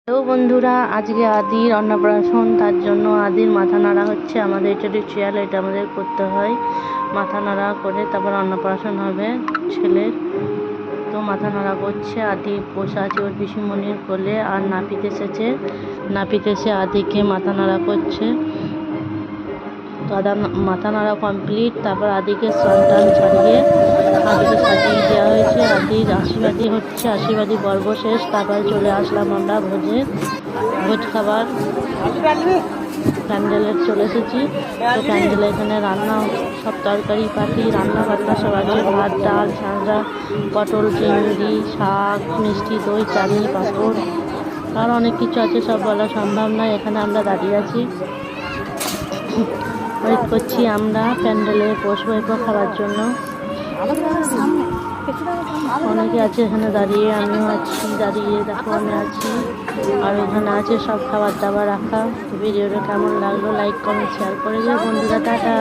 Hello বন্ধুরা, আজকে আদির অন্নপ্রাশন, তার জন্য আদির মাথা নাড়া হচ্ছে। আমাদের এটা রিচুয়াল, এটা আমাদের করতে হয়। মাথা নাড়া করে তারপর অন্নপ্রাশন হবে ছেলের। তো মাথা নাড়া করছে, আদি বসে আছে ওর পিসিমণির কোলে, আর নাপিত এসেছে। নাপিত এসে আদিকে মাথা নাড়া করছে। তো মাথা নাড়া কমপ্লিট। তারপর আদিকে স্নান টান ছাড়িয়ে আদিকে সাজিয়ে দেওয়া হয়েছে। আদির আশীর্বাদী হচ্ছে, আশীর্বাদী পর্ব শেষ। তারপরে চলে আসলাম আমরা ভোজ খাবার প্যান্ডেলে চলে এসেছি। তো প্যান্ডেলে এখানে রান্না, সব তরকারি পাতি রান্না বান্না সব আছে। ভাত, ডাল, ছাঁচড়া, পটল, চিংড়ি, শাক, মিষ্টি দই, চাটনি, পাঁপড়, আর অনেক কিছু আছে, সব বলা সম্ভব নয়। এখানে আমরা দাঁড়িয়ে আছি, ওয়েট করছি আমরা প্যান্ডেলে বসবো এরপর খাওয়ার জন্য। অনেকে আছে এখানে দাঁড়িয়ে, আমিও আছি দাঁড়িয়ে, দেখো আমি আছি। আর এখানে আছে সব খাবার দাবার রাখা। ভিডিওটা কেমন লাগলো লাইক কমেন্ট শেয়ার করে দিও বন্ধুরা, টাটা।